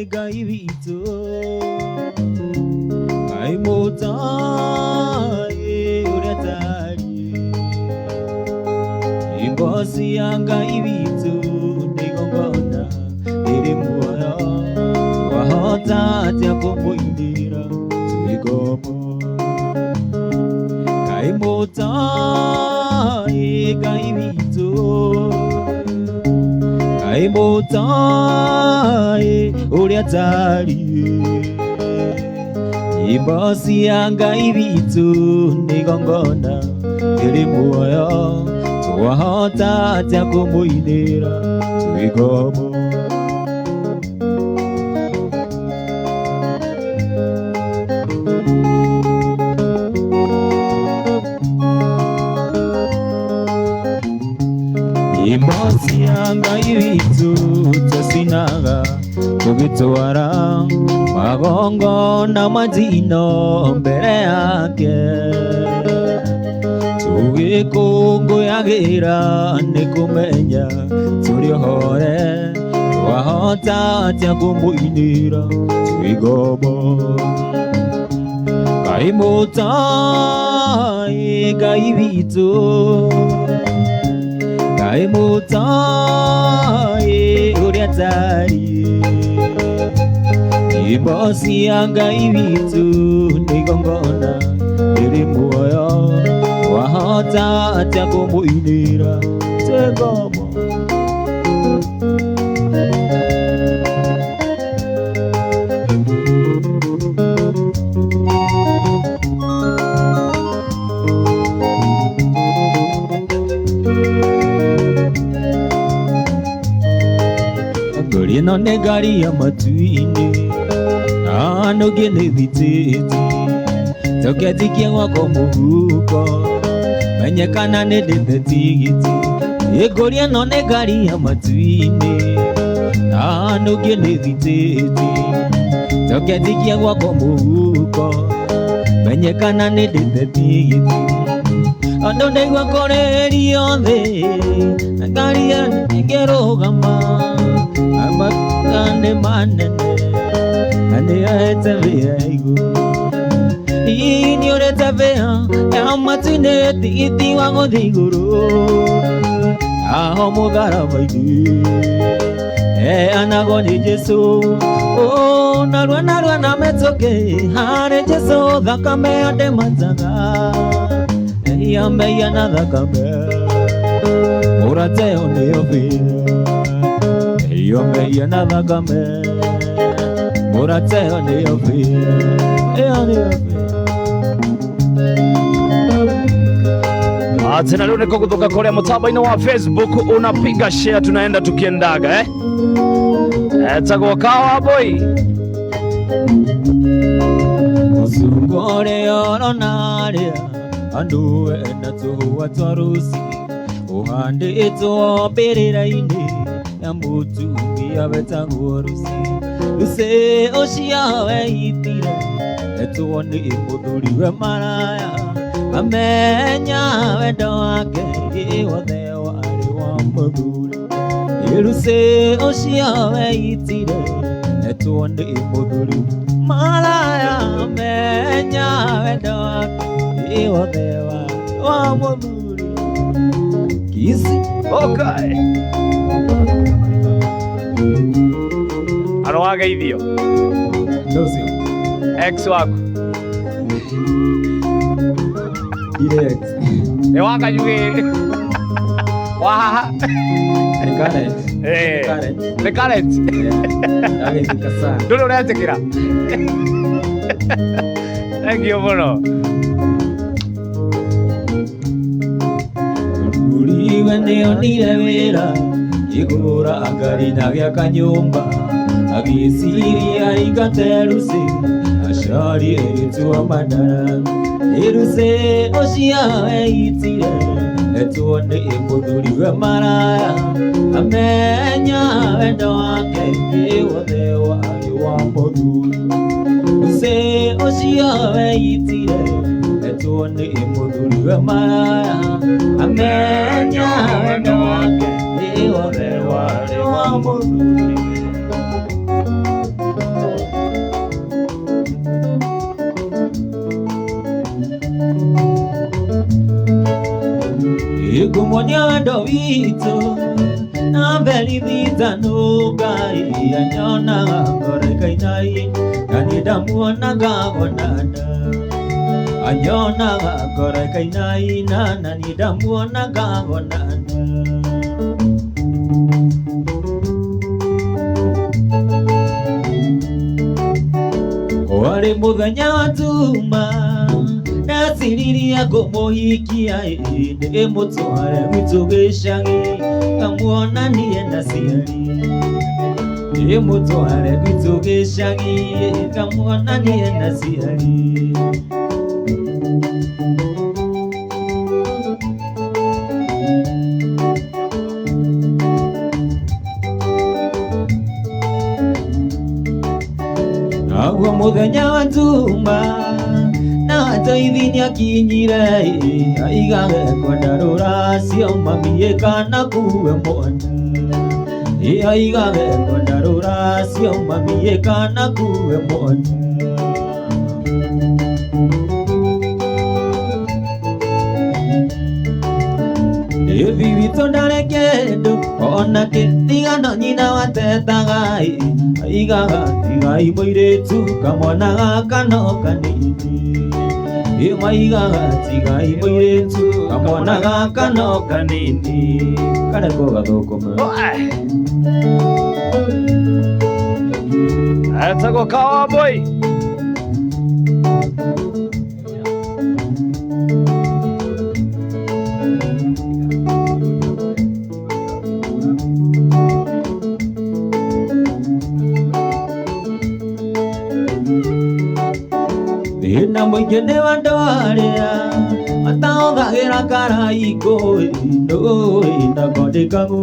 Ngai witũ Ngai mũtai ũrĩa tariĩ Nyĩmbo cia Ngai witũ nĩ igongona rĩrĩ muoyo wahota atĩa kũmũinĩra twĩ ngombo Ngai mũtai Ngai witũ Ngai mũtai ũrĩa tariĩ Nyĩmbo cia Ngai witũ nĩ igongona rĩrĩ muoyo twahota atĩa kũmũinĩra twĩ ngombo Nyĩmbo cia Ngai witũ twacinaga tũgĩtwara magongona matino mbere yake tũgĩkũngũyagĩra nĩ kũmenya tũrĩ ohore twahota atĩa kũmũinĩra twĩ ngombo Ngai mũtai Ngai witũ Ngai mũtai ũrĩa tariĩ Nyĩmbo cia Ngai witũ nĩ igongona rĩrĩ muoyo wahota atĩa kũmũinĩra twĩ ngombo Ĩno nĩ ngari ya matu-inĩ na nũngĩ nĩ thitĩti tũketikia gwakwa mũhuko menyekana nĩ ndĩte tigiti ngũria ĩno nĩ ngari ya matu-inĩ na nũngĩ nĩ thitĩti tũketikia gwakwa mũhuko menyekana nĩ ndĩte tigiti andũ ndaigua kũrĩrio thĩ na ngari ya ĩngĩrũgama Amakane manene Ane aete vea iguru Ini oreta vea Ya matine iti wango diguru Aho mugara vaidi Anagoni Jesu Oh narua na metoke Hare Jesu Dhakame ade manzaga Yame yana dhakame Murate one yovira Yome yana game Murate one yovira Tena leo niko kutoka Korea mtaba wa Facebook unapiga share tunaenda tukiendaga Tago kawa boy Musungore oronaria Andu ena tuwa twarusi Uhande ito bereraini Yamutumia betagwo rusi Ruse oshia we itire Etuone imudhuri we maraya Amenya wendo wake Iwothe wari wa mudhuri Ruse oshia we itire Etuone imudhuri maraya Amenya wendo wake Iwothe wari wa mudhuri Kisi Okay Anoaga ithio Ndocio Ex wako Ile ex Ewanga yuge Wahaha Nekare Nekare Age tikasa Ndono unayatekira Thank you muno Uriwe nionire wĩra Igũra ngari na gĩaka nyũmba Agĩciria ingate ruci Acari ĩgĩtua mandara Iruce ũcia weitire Etuone mũthuri we maraya Amenya wendo wake Iwothe wari wa mũthuri Ruce ũcia weitire Etuone mũthuri we maraya Amenya wendo wake Iwothe wari wa mũthuri wito na beli thitano Ngai anyonaga ngoro kainai na nidamuonaga onanda anyonaga ngoro kainai na nidamuonaga onanda Wale muthenya wa tuma nasiriria kumuhikia inde mutware gwitu gicagi kamuonanie na ciari mutware gwitu gicagi kamuonanie na ciari Agua muthenya wa tuma na toithi akinyire aigage kwenda ruracio mami kana kuwe mwana aigage kwenda ruracio mami kana kuwe mwana Evi wito ndarekedo ona kithigano nyina watetaga aigaga tigai muiretu kamwana gaka no kanini maigaga tigai muiretu kamwana gaka no kanini kareko gathukuma Etagwo Cowboy na mwingine wa ndwaria ataogagira karaiko ino inakondekagu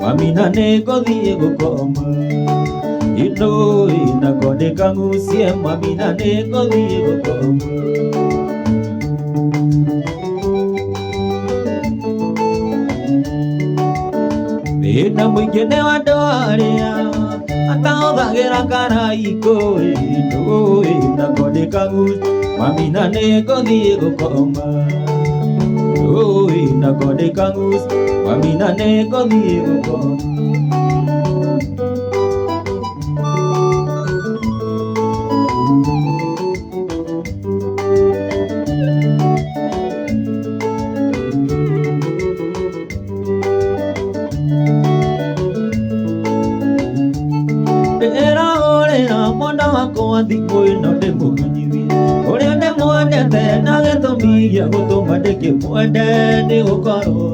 mami na nĩngũthiĩ gũkoma ino inakondekagu cie mami na nĩngũthiĩ gũkoma na mwingine wa ndwaria ataogagira karaiko ino inakondekagu mami na nĩngũthiĩ gũkoma inakondekagu mami na nĩngũthiĩ gũkoma ndĩrahũrĩra mwana wakwa thimũ ĩno ndĩmũmenyithie ũrĩa ndĩmwendete na gĩtũmi gĩa gũtũma ndĩkĩmwende nĩ gũkorwo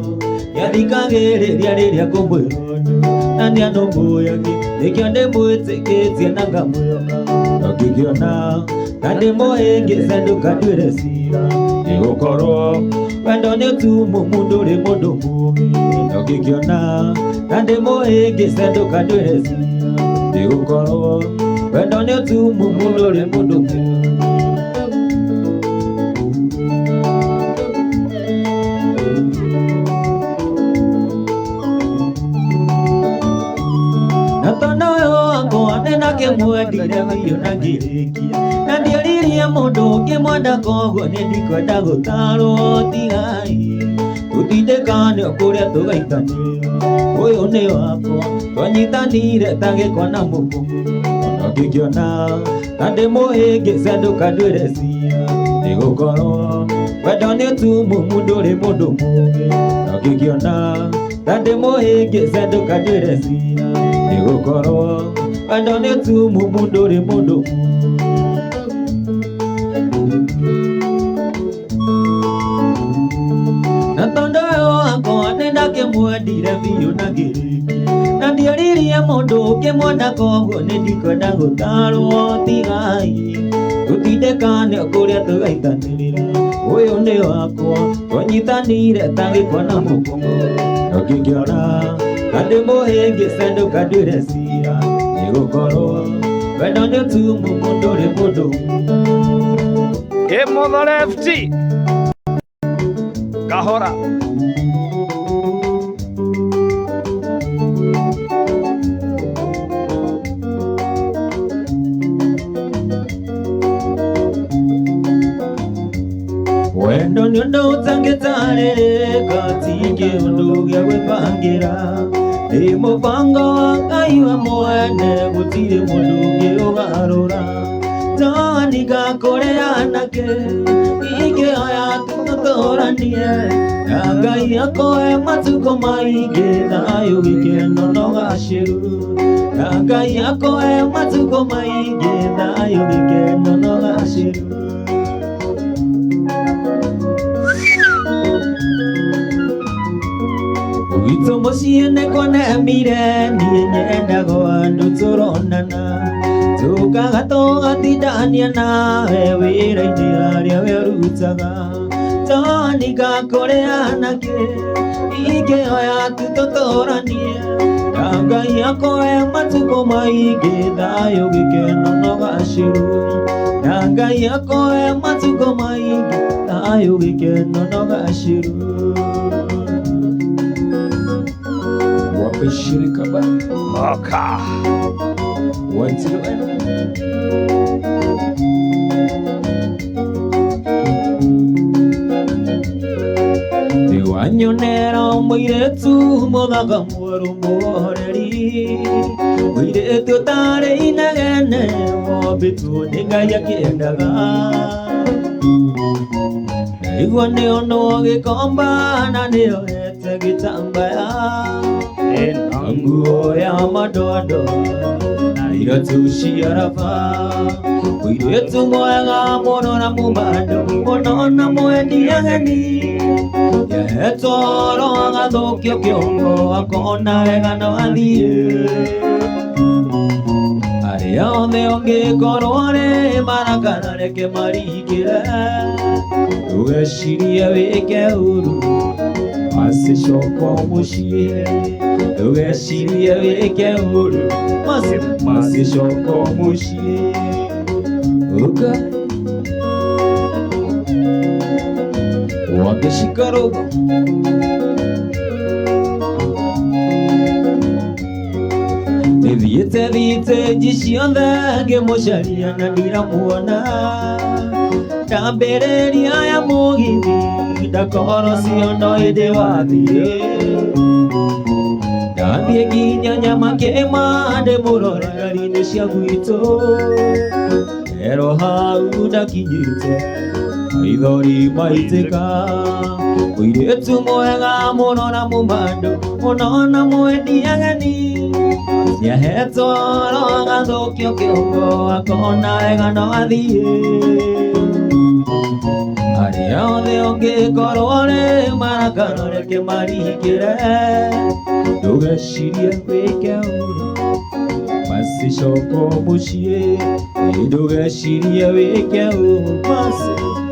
nĩathikagĩrĩria rĩrĩa ngũmwĩra na nĩanũmbũyagia nĩkĩo ndĩmwĩtĩkĩtie na ngamwĩhoka ngĩkĩona na ndĩmũhĩngĩce ndũkanduĩre cira nĩ gũkorwo wendo nĩ ũtumumu ndũrĩ mũndũ mũũgĩ ngĩkĩona na ndĩmũhĩngĩce ndũkanduĩre cira nĩ gũkorwo wendo nĩ ũtumumu ndũrĩ mũndũ mũũgĩ na tondũ ũyũ wakwa nĩnakĩmwendire biũ na ngĩrĩkia na ndieririe mũndũ ũngĩmwenda koguo nĩndikwenda gũtarwo tigai tũtindĩkanio kũrĩa tũgaitanĩra ũyũ nĩ wakwa twanyitanire ta gĩkwa na mũkũmũ ona ngĩkĩona na ndĩmũhĩngĩce ndũkanduĩre cira nĩ gũkorwo wendo nĩ ũtumumu ndũrĩ mũndũ mũũgĩ na ngĩkĩona na ndĩmũhĩngĩce ndũkanduĩre cira nĩ gũkorwo wendo nĩ ũtumumu ndũrĩ mũndũ na tondũ ũyũ wakwa nĩndakĩmwendire biũ na ngĩrĩkia na ndieririe mũndũ ũngĩmwenda koguo nĩndikwenda gũtarwo tigai tũtindĩkanio kũrĩa tũgaitanĩrĩra ũyũ nĩ wakwa twanyitanire ta gĩkwa na mũkũmũ na ngĩkĩona na ndĩmũhĩngĩce ndũkanduĩre cira nĩ gũkorwo wendo nĩ ũtumumu ndũrĩ mũndũ Kĩmotho Lefty kahora wendo nyondo utangetarereka tige unduge wepangira mubango wakaiwa mwene gutire munduge ugarura tani gakore anake ige aya tutoranie Ngai akoe matuko maingi thayo gikeno no gashiru Ngai akoe matuko maingi thayo gikeno no gashiru Wito mosiene kone mire ni nyenda go andu turonana tukagatoga tidania na wira idia werutaga tani gakore anake ige oya tutotoranie Ngai akoe matuko maingi thayo gikeno no gashiru Ngai akoe matuko maingi thayo gikeno no gashiru Wapeshirika ba Maka Wantiru Wanyonera mwiretu muthaga mweru muhoreri mwiretu tari inegene mobitu ni Ngai akiendaga igua nio no gikomba na nio hete gitambaya na nguo ya madondo na iratu ciaraba mwiretu mwega muno na mumando muno na mwendi ageni Toro agathukio kiongo akona wega no athie aria othe ongikorwo ari marakara reke marigire ugecirie wike uru macicokwo mucie ugecirie wike uru macicokwo mucie Wakishikarogo Thiete jiciothe ngimucaria na ndiramuona ndambereria ya mugithi ndakoro ciono indi wathie ndathie nginya nyamakema ndimurore ngari-ini cia gwitu ero hau ndakinyite Maithori maitika mwiretu mwega muno na mumando muno na mwendi ageni niahetwo oro agathukio kiongo akona wega no athie aria othe ongikorwo ari marakara reke marigire ndugecirie wike uru macicokwo mucie ndugecirie wike uru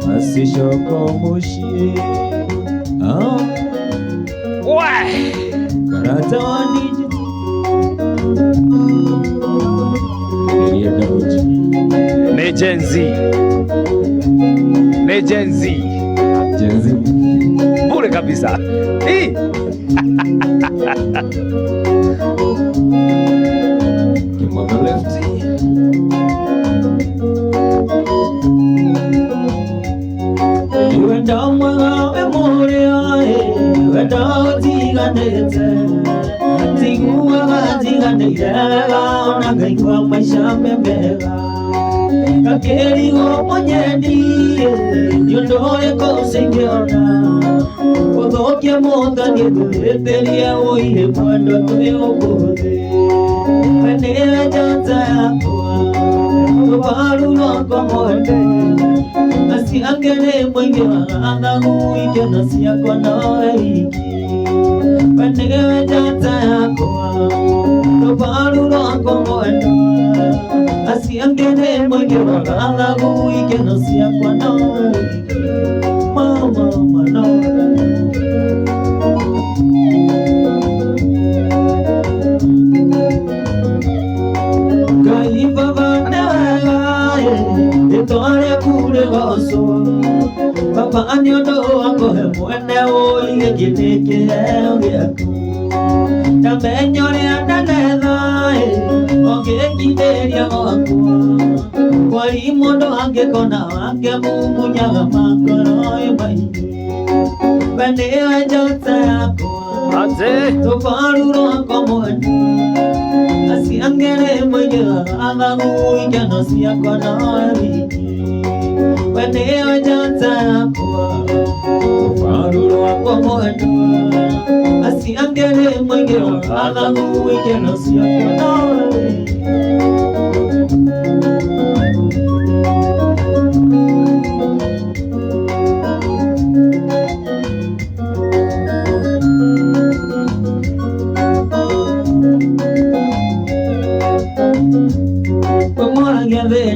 macicokwo mucie karata wanije ni Gen Z bure kabisa Kimwaga lefty Wenda mwega memoria wenda utiganite tiguaga tiganire ona ngaigua maica memega gakirigo monyendi nĩũndũ ũrĩkũ cingĩona gũthũkia mũnganie twĩtĩrie ũire mwendo twĩ ũmũthĩ we nĩwe njata yakwa rũbaru rwakwa mwende aciake nĩ mũingĩ wa gathagu ikeno ciakwa nowe wiki we nĩwe njata yakwa rũbaru rwakwa mwende aciake nĩ mũingĩ wa gathagu ikeno ciakwa nowe wiki mama nowe Ngai baba newega itware kure goco baba nĩ ũndũ wakũhe mwene ũige gĩtĩ kĩheo gĩaku ndamenya ũrĩa ndanetha ũngĩnginyĩria gwakwa wali mondo ange kona wake mumunyaga makoro ebaini bende wajota yako toparuro akomodu asiangere mwenyewa agagu ikano siyakona wiki bende wajota yako toparuro akomodu asiangere mwenyewa agagu ikano siyakona wiki.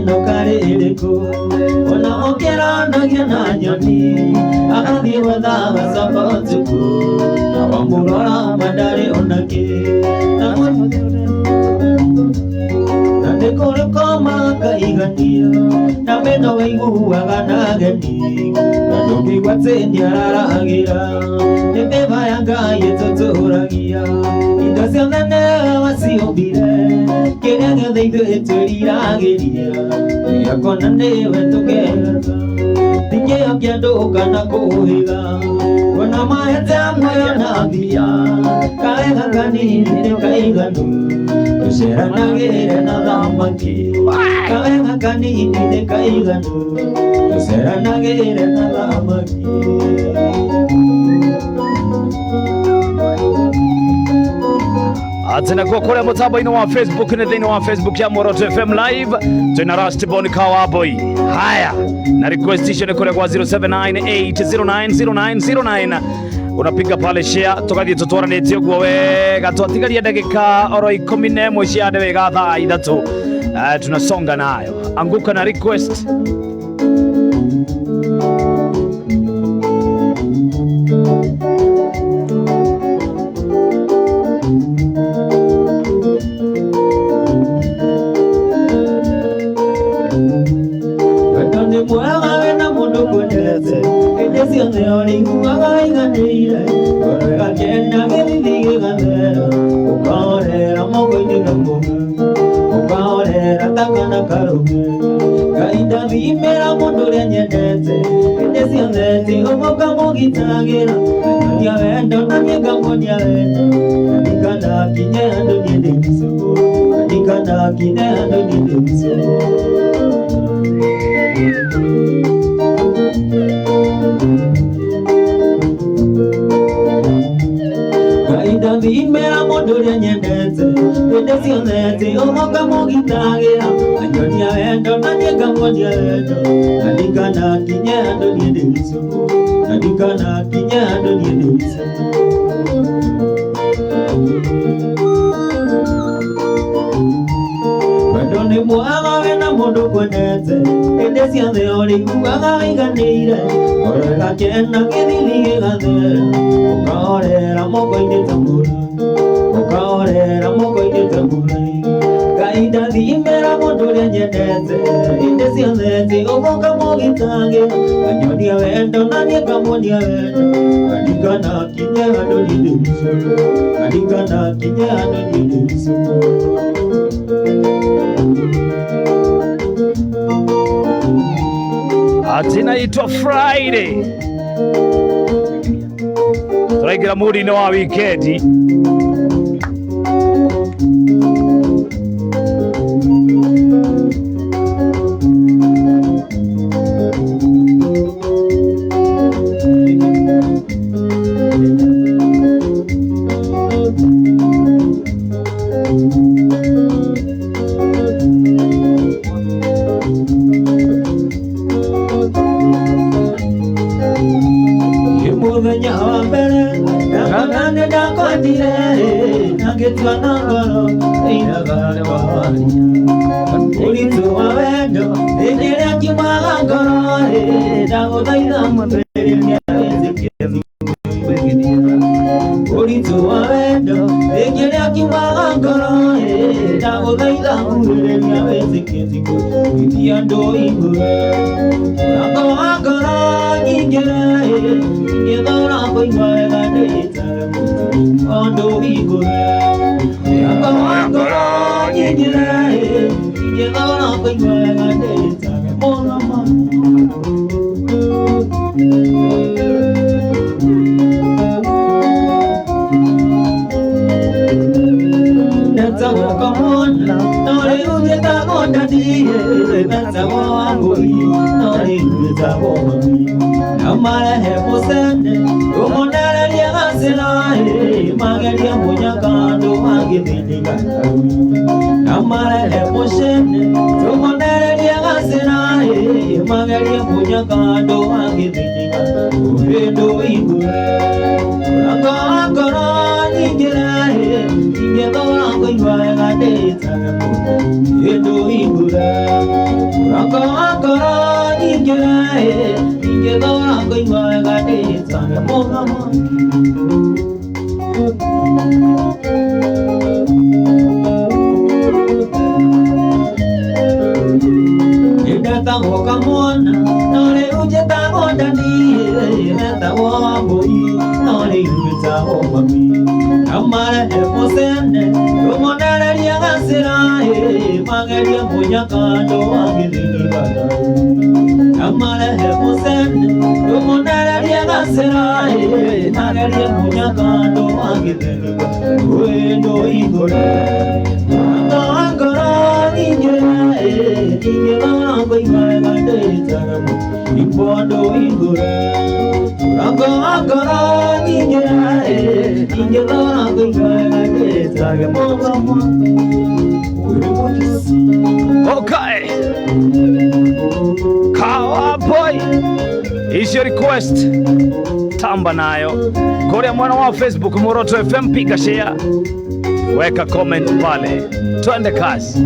No kariko ona okera no gena nyoni akadi wada sabazuku awamura madare onake nande korko maka igania na beno wengu agana gani ndoki kwatse nyara agira ebe bayanga yetotoragia indasianane wasiobire kenenge deido etoriragiria yakona newe togega tinye akyando kana kuhiga wana maheta moyo na bia kaega kanini kaiganu tuseranagire na dhamaki kaega kanini kaiganu tuseranagire na dhamaki. Atena kwa kule mutabo ino wa Facebook na dhino wa Facebook ya Moroto FM Live. Tuna Rastiboni Cowboy. Haya, na requestation kule kwa 0798090909. Unapiga pale share tokathie tutwara netio kwa wega twatigaria dakika oro 11 ciade wega thaa ithatu. Tunasonga nayo. Anguka na request. Atina itwa Friday. Turagira muri no wa weekend. ingethora kũiguaga ndĩtage mũgamo ndetagwo kamwana no rĩu njĩtagwo ndandie ndetagwo wambũi no rĩu njĩtagwo mami na marehe mũcene ũmonereria gacĩra mageria mũnyaka andũ magĩthĩnĩga na marehe mũcene ũmonereria gacĩra mageria mũnyaka andũ magĩthĩnĩga ũhĩndũ igũre ngoro nyingĩre ingĩthora kũiguaga ndĩtage ũhĩndũ igũre ngoro nyingĩre ingĩthora kũiguaga ndĩtage mũgamo ndetagwo kamwana no rĩu njĩtagwo ndandie ndetagwo wambũi no rĩu njĩtagwo mami na marehe mũcene ũmonereria gacĩra mageria mũnyaka andũ magĩthĩnĩga na marehe mũcene ũmonereria gacĩra mageria mũnyaka andũ magĩthĩnĩga wendo igũre ngoro nyingĩre ingĩthora kũiguaga ndĩtage ibondo igũre ngoro nyingĩre ingĩthora kũiguaga ndĩtage mũgamo. Okay, Kawaboy is your request, tamba nayo kule mwana wa Facebook Moroto FM, piga share, weka comment pale, twende kazi.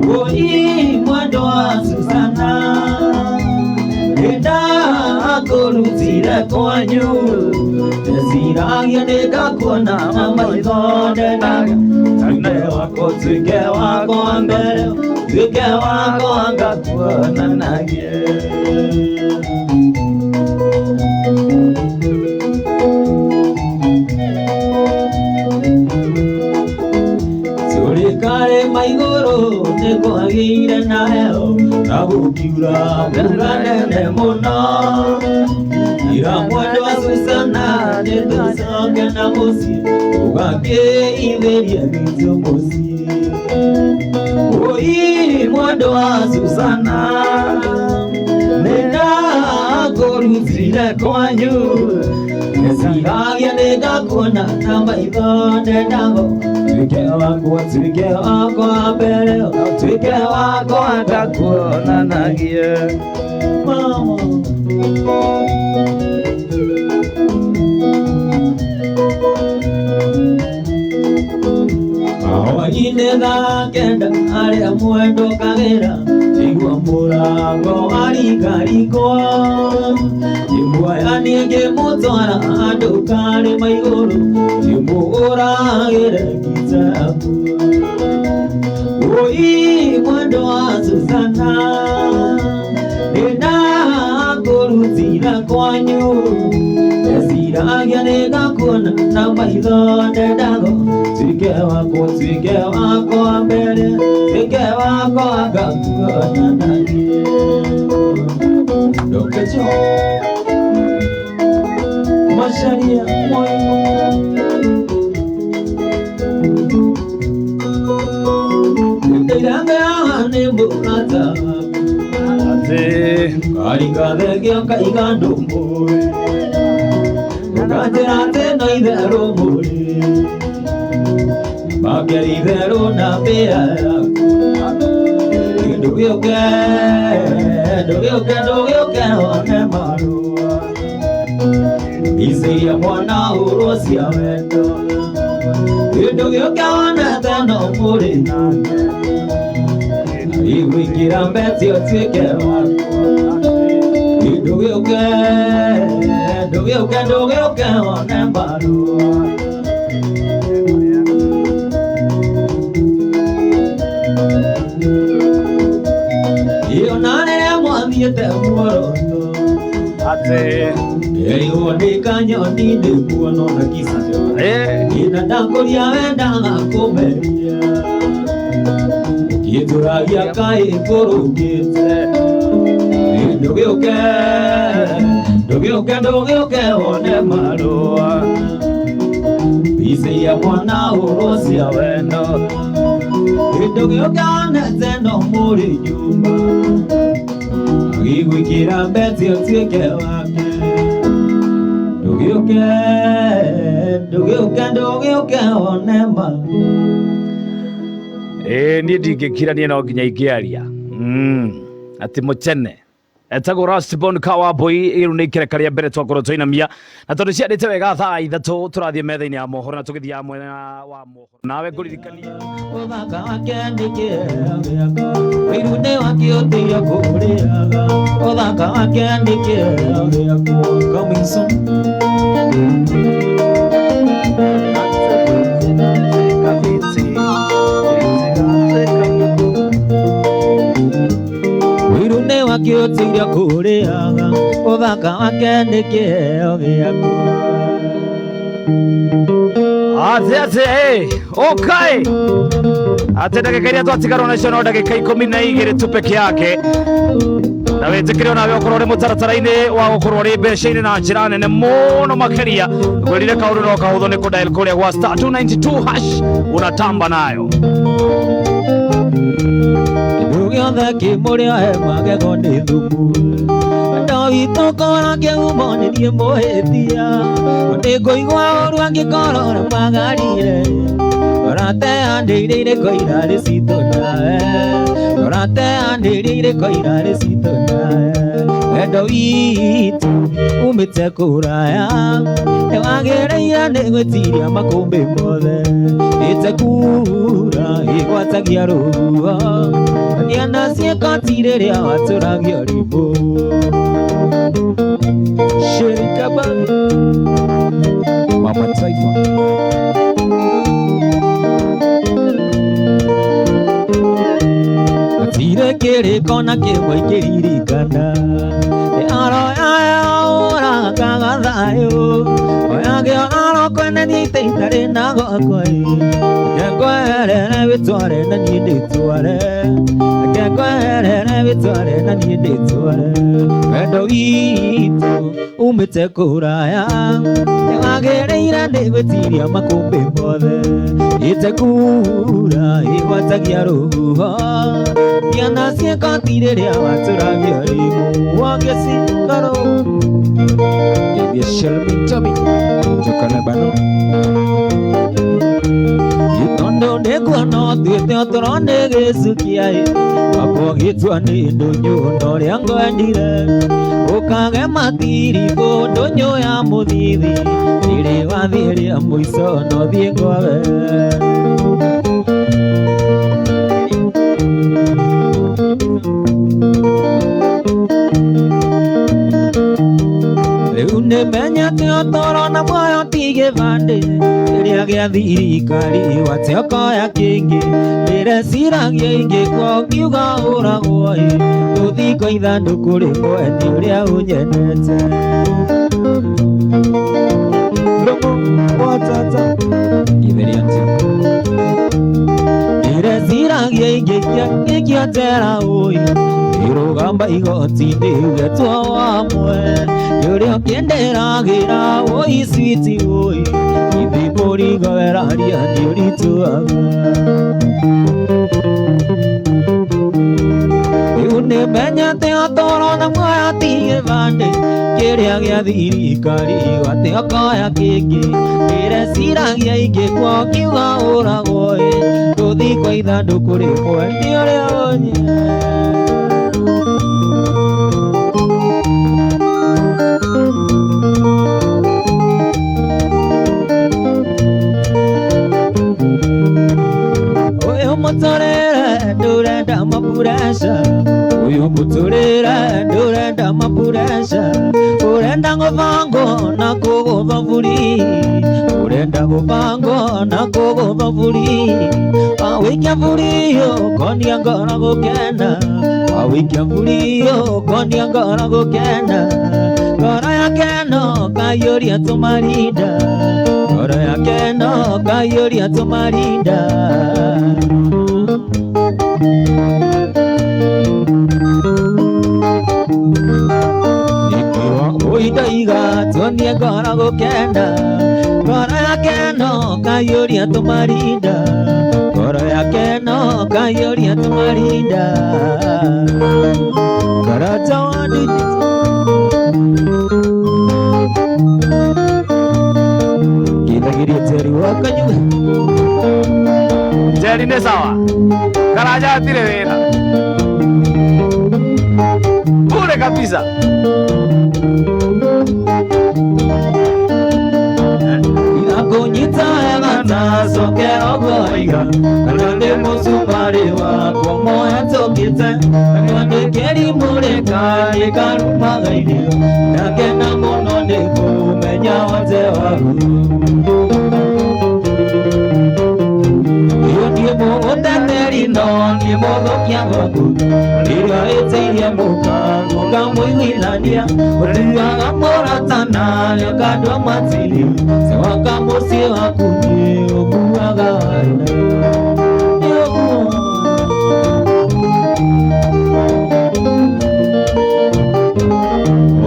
Oi, mwendo wa Susana, enda kũrutire kwanyu ndeciragia nĩngakuona na maitho ndenaga tuĩke wakwa tuĩke wakwa mbere tuĩke wakwa ngakuonanagie Kare maiguru nĩkwagĩire na heho na gũkiura mbura nene mũno ira mwendwa Susana nĩtũcoke na mũciĩ ũgakĩithĩrie gwitũ mũciĩ oi mwendwa Susana nĩndakũrutire kwanyu ndeciragia nĩngakuona na maitho ndendago tuĩke wakwa mbere tuĩke wakwa ngakuonanagie mama hwaĩ-inĩ thaa kenda harĩa mwendwa kagĩra igua mũrango aringaringwo ngĩmuoya niĩ ngĩmũtwara handũ karĩma igũrũ ngĩmũgũragĩre gitabu oi mwendwa Susana nĩndakũrutire kwanyu ndeciragia nĩngakuona na maitho ndendago tuĩke wakwa mbere tuĩke wakwa ngakuonanagie Dokecho Macharia moyo ndeiranga nĩ mũrata karingathengio kaigandũ mũĩ ũkanjĩra atĩ no itherũ mũrĩ makĩri itherũ na mbĩa yaku ndũgĩũke one marũa icĩria mwana ũrwo cia wendo ndũgĩũke wonete no mũrĩ nake igũingĩra mbeti ũtuĩke wakwa ndũgĩũke one marũa mwathiĩte muoroto atĩ ĩrĩgwo nĩ kanyoni ndĩmuona na kicijo ĩna ndakũria wendaga kũmeria kĩtũragia kaĩ kũrũngĩte ndũgĩũke one marũa icĩia mwana ũrwo cia wendo ndũgĩũke wonete no mũrĩ nyũmba igũikĩra mbeti ũtuĩke wake ndũgĩũke one ma niĩ ndingĩkirania no nginya ingĩaria atĩ mũchene etagwo Rustborn Kawambui rĩu nĩ ikereka rĩa mbere twakorwo twainamia na tondũ ciandĩte wega thaa ithatũ tũrathiĩ metha-inĩ ya mohoro na tũgĩthiaga mwena wa mohoro nawe ngũririkania ũthaka wake nĩ kĩheo gĩakwa wĩru nĩ wakĩũtĩire kũrĩaga ũthaka wake nĩ kĩheo gĩakwa coming soon wakĩũtĩire kũrĩaga ũthaka wake nĩ kĩheo gĩakwa atĩ okay atĩ ndagĩka iria twatigarwo nacio no ndagĩka 12 tu peke yake na wĩtĩkĩre onawe ũkorwo ũrĩ mũtaratara-inĩ wa gũkorwo ũrĩ mbeca-inĩ na njĩra nene mũno makĩria gwĩrire kaũndũ no kahũthũ nĩ kũdial kũrĩa gwa star 292 hash unatamba nayo gĩothe kĩmũrĩa he magego nĩ thumu ndawitũ kora kĩhumo nĩ niĩ mũhĩtia nĩ ngũigua ũru angĩkorwo nĩ magarire ũrateanĩire irĩko irarĩ citũ nawe ũrateanĩire irĩko irarĩ citũ nawe wendo witũ umĩte kũraya nĩwagĩrĩire nĩ gwĩtiria makũmbĩ mothe ĩte kura ĩgwatagia rũhuho niana ciĩko ti rĩrĩa watũragio rimũ Mama Taifa. Tire kiri kona kimwe kiririkana aroya ora kagathayo oyage aro kwene nyite itare nago akoi kekwere bitware na nyinde tware kekwere bitware na nyinde tware wendo gitu umite kuraya agereira ndegutiria makumbi mothe itekura igwatagia ruho yana cieka tirĩrĩa watũragia rĩmũ wangĩcikaro Yeye Shelby Tommy kutoka Lebanon. Itondo ndĩkuona ũtuĩte ũtũro nĩ gĩcukia wakwa gĩtua nĩ ndũnyũ norĩa ngwendire ũkage matirigũ ndũnyũ ya mũthithi rĩrĩ wathiĩ rĩa mũico no thiĩ ngwawe Nimenyete ũtũro na muoyo ti gĩbandĩ rĩrĩa gĩa thirikari watĩokoya kĩngĩ ndĩreciragia ingĩkwo ngiuga ũragwo tũthingo ithandũkũ rĩmwe nĩ ũrĩa ũnyenete ndĩreciragia ingĩkĩotera ũyũ irũgamba igoti-inĩ ũgetwo wamwe Yuri ũkĩndĩragĩra ũi switi ũi ithi mũrigo weraria nĩ ũritũaga rĩu nĩmenyete ũtũro na muoyo ti gĩbandĩ kĩrĩa gĩa thirikari watĩokoya kĩngĩ ndĩreciragia ingĩkwo ngiuga ũragwo tũthingo ithandũkũ rĩmwe nĩ ũrĩa ũnyenete Muturere ndurenda mapuresha uyu muturere ndurenda mapuresha urenda nguvango na kugutha buri urenda nguvango na kugutha buri awikia buri yo konia ngora gukena awikia buri yo konia ngora gukena ngora yake no kayuria tumarinda ngora yake no kayuria tumarinda Oidaiga tuonie ngora gukenda ngora yake no kayuria tumarinda ngora yake no kayuria tumarinda Karata wa digital Kidagiria teri wakanyuga Jeri nĩ sawa Karaja atire wĩra bure kabisa Kunyita ega nazo kero goiga Kalande musumari wako moya tokite Kalande keri mureka Nikaruma gaidio Nakena mono nikumenya wate waku Iyo ndiye mugonda neri no Ndiye mugokia waku Ndiye itiye muka Muka mwingilania Uriaga moratana Yakadwa matili Sewaka mosi wakuni Okuwaga wana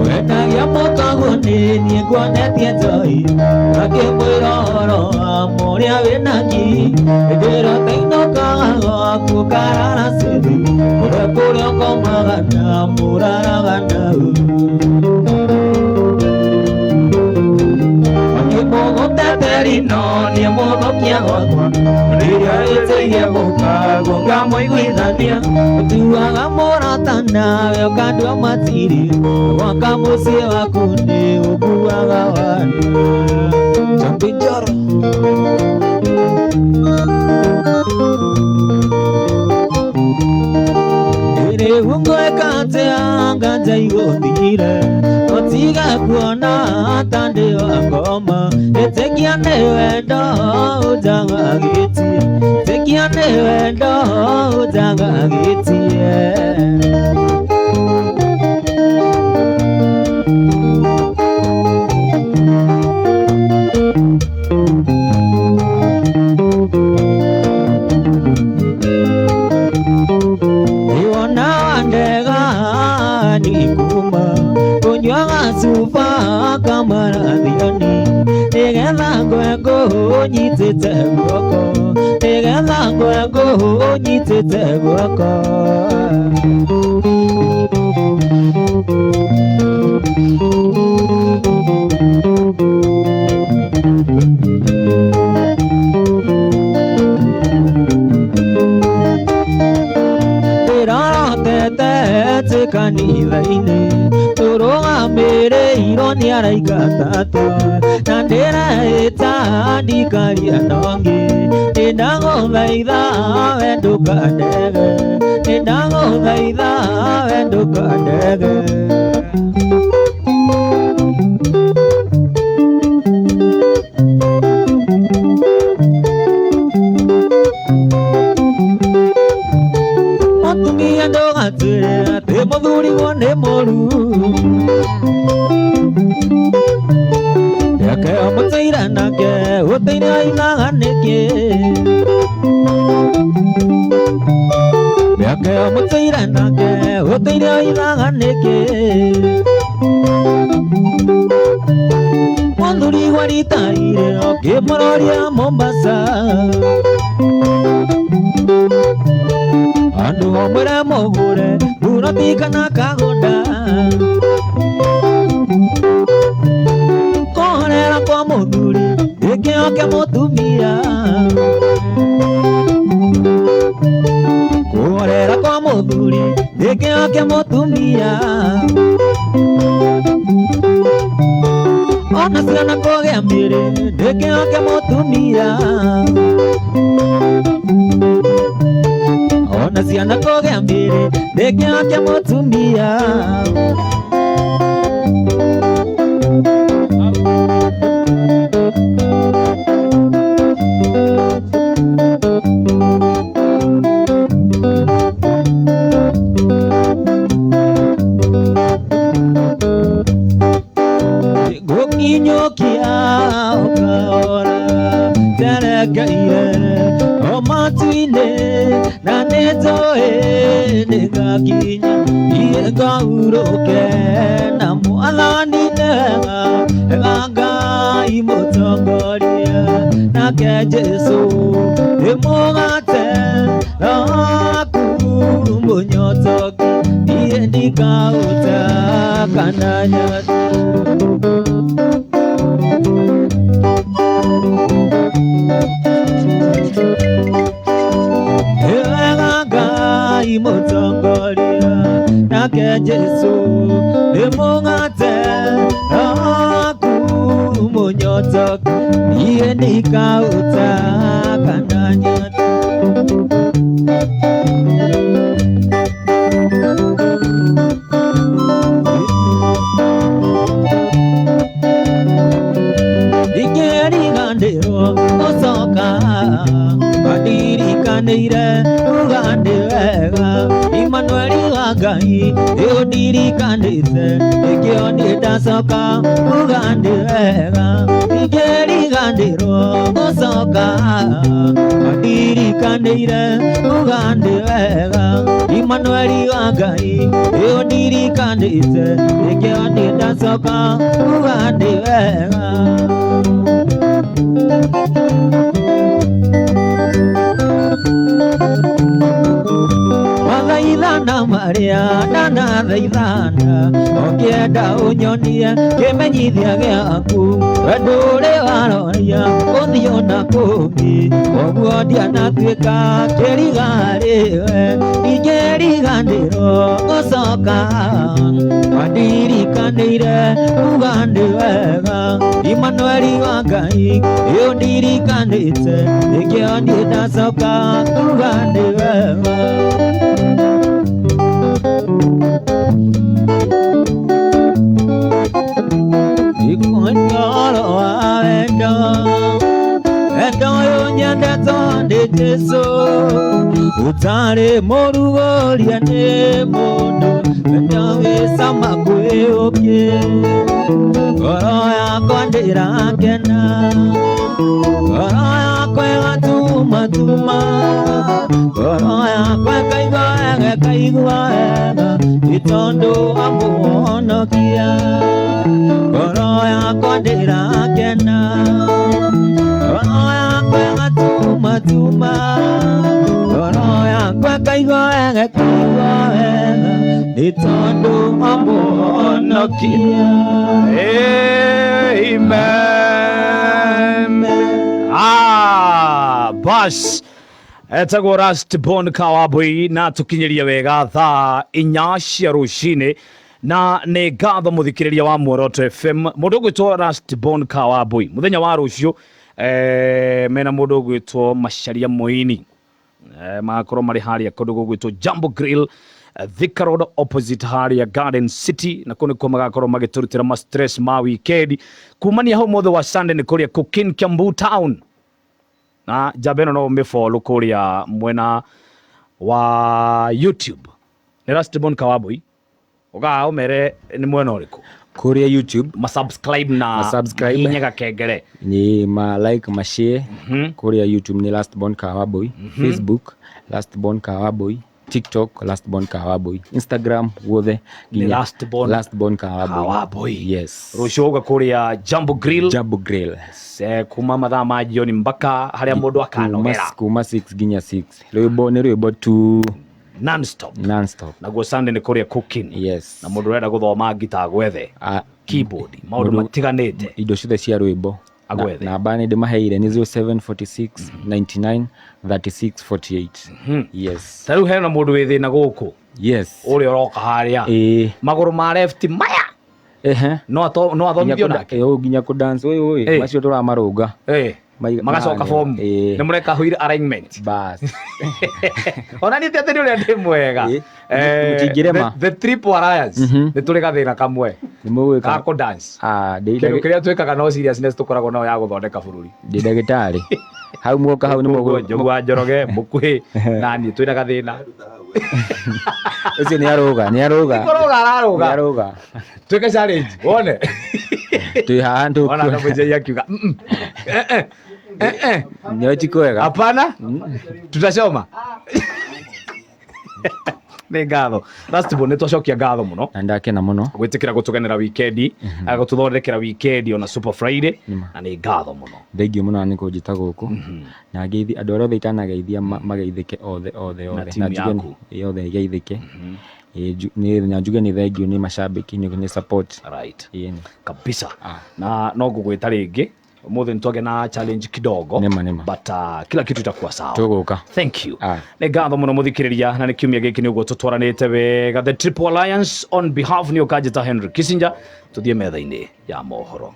Oetagia moka guni Nikuanetie toi Kake mwiroro Amoria wenaki Edera teinoka Waku karara sedi Ure kurio komagana Muraragana No ni mugokia gwakwa rĩrĩa ĩtĩire mũka gonga mũiguithania ũtuaga mũratana we ũkandua matiri gwaka mũciĩ waku nĩ ũkuaga wana Chambinjoro ĩrĩ hungo ĩkate anga njaigo thire ũtiga kuona tande ngoma etekia newendo ujanga gitie tekia newendo ujanga gitie Sufa kamara diani egela go nyitete goko egela go nyitete goko te kani vaine toroa mere ironi araikatatu nandera eta dikaria nongi edango vaida vendo kadege edango vaida vendo kadege te moduri wone moru ya ke amatira na ke oteira ina ganeke ya ke amatira na ke oteira ina ganeke monduri warita ire ke mororia Mombasa Andu omere mogure uratika na kagoda Korera kwa moduri eke oke motumia Korera kwa moduri eke oke motumia Ona siana kogea mire eke oke motumia Ona siana kogea mbere deke ake motumia Gokinyokia okaora terekaire omatuine na netoe negakinya iega uroke na mwalani nega ganga imotongoria na ke Jesu emogate akumbonyotoki iendika utakananya Motongoria na ke Jesu emongate akumonyotok iendika utakananya Ikeri gandero osoka Badiri kandeire ugande wega Emmanuel wagai eodiri kandise Ekioni dasoka ugande wega Ikeri gandero osoka Badiri kandeire ugande wega Emmanuel wagai eodiri kandise Ekioni dasoka ugande wega Wagaithana maria nana thaithana Okienda unyonie kimenyithia giaku Wendure waroria uthio na kungi Oguo ndianatuika kirigariwe Ingeriganiro gucoka Wandirikanire ugandi wega Emmanuel wa Ngai yundirikanite Nikio ndacoka ugandi wega Ikondi Jesu utare morugoria ne mondo nyawe sama kweyopye ngoro yakwa ndirakena ngoro yakwa ĩgatuma ngoro yakwa ĩkaigua wega nĩ tondũ wa mũhonokia ngoro yakwa ndirakena ngoro yakwa ĩgatuma ngoro yakwa ĩkaigua wega nĩ tondũ wa mũhonokia. Amen. Bas etagwo Rustborn Kawaboi na tukinyeria wega thaa 4 cia rucini na nĩ ngatho mũthikĩrĩria wa Muoroto FM mũndũ ũgwĩtwo Rustborn Kawaboi mũthenya wa rũciũ mena mũndũ ũgwĩtwo Macharia Moini magakorwo marĩ harĩa kũndũ gũgwĩtwo Jambo Grill Thika Road opposite harĩa Garden City na kũnĩ kuo magakorwo magĩtũrutĩra ma stress ma weekend kumania hau mothe wa Sunday nĩ kũrĩa Cooking Kiambu Town na jabeno no mĩfollow kũrĩa mwena wa YouTube nĩ Rustborn Kawaboi uga umere ni mwena ũrĩkũ kũrĩa YouTube subscribe na hinya gakengere ni like ma share kũrĩa YouTube ni Rustborn Kawaboi Facebook Rustborn Kawaboi TikTok Rustborn Kawaboi Instagram wothe ni Rustborn Kawaboi yes rũciũ uga kũrĩa Jambo Grill kuma mathaa ma jioni mpaka harĩa mũndũ akanogera kuma 6 ginya 6 rwĩmbo nĩ rwĩmbo tu non-stop naguo Sunday nĩ kũrĩa cooking yes na mũndũ ũrenda gũthoma gita gwethe keyboard maũndũ matiganĩte indo ciothe cia rwĩmbo agwethe namba nĩ ndĩmaheire nĩ 0746 99 36 48 yes tarĩu hena mũndũ wĩ thĩna gũkũ yes ũrĩa ũroka harĩa magũrũ ma left maya no athomithio nake nginya kũ dance ũyũ macio tũramarũnga magacoka form nĩ mũreka huira alignment bas ona nĩ tete ũrĩa ndĩ mwega mũtingĩrema the triple alliance nĩ tũrĩ gathĩna kamwe nĩ mũgwĩka kako dance kĩrĩa twĩkaga no seriousness tũkoragwo nayo ya gũthondeka bũrũri ndĩ ndagĩtarĩ hau muoka hau nĩ mũgwa njoroge mũkuhĩ na niĩ twĩna gathĩna ũcio nĩ arũga twĩke challenge wone twĩ haha ona ndamwĩjia akiuga nĩo tikwega hapana tutachoma nĩ ngatho Rustborn nĩ twacokia ngatho mũno na ndakena mũno gwĩtĩkĩra gũtũgenera weekend agũtũthondekera weekend ona Super Friday na nĩ ngatho mũno thengiũ mũno nĩ kũnjĩta gũkũ na ngeithi andũ arĩa othe itanageithia mageithĩke othe na njuge yothe geithĩke na njuge nĩ thengiũ nĩ macambĩki nĩ support right kabisa na no ngũgwĩta rĩngĩ umuthi nitoge na challenge kidogo but kila kitu itakuwa sawa tuguka thank you nĩ ngatho mũno mũthikĩrĩria na nĩ kiumia gĩkĩ nĩguo tũtwaranĩte wega the Triple Alliance on behalf nĩ ũkanjĩta Henry Kissinger tuthiĩ metha-inĩ ya mohoro.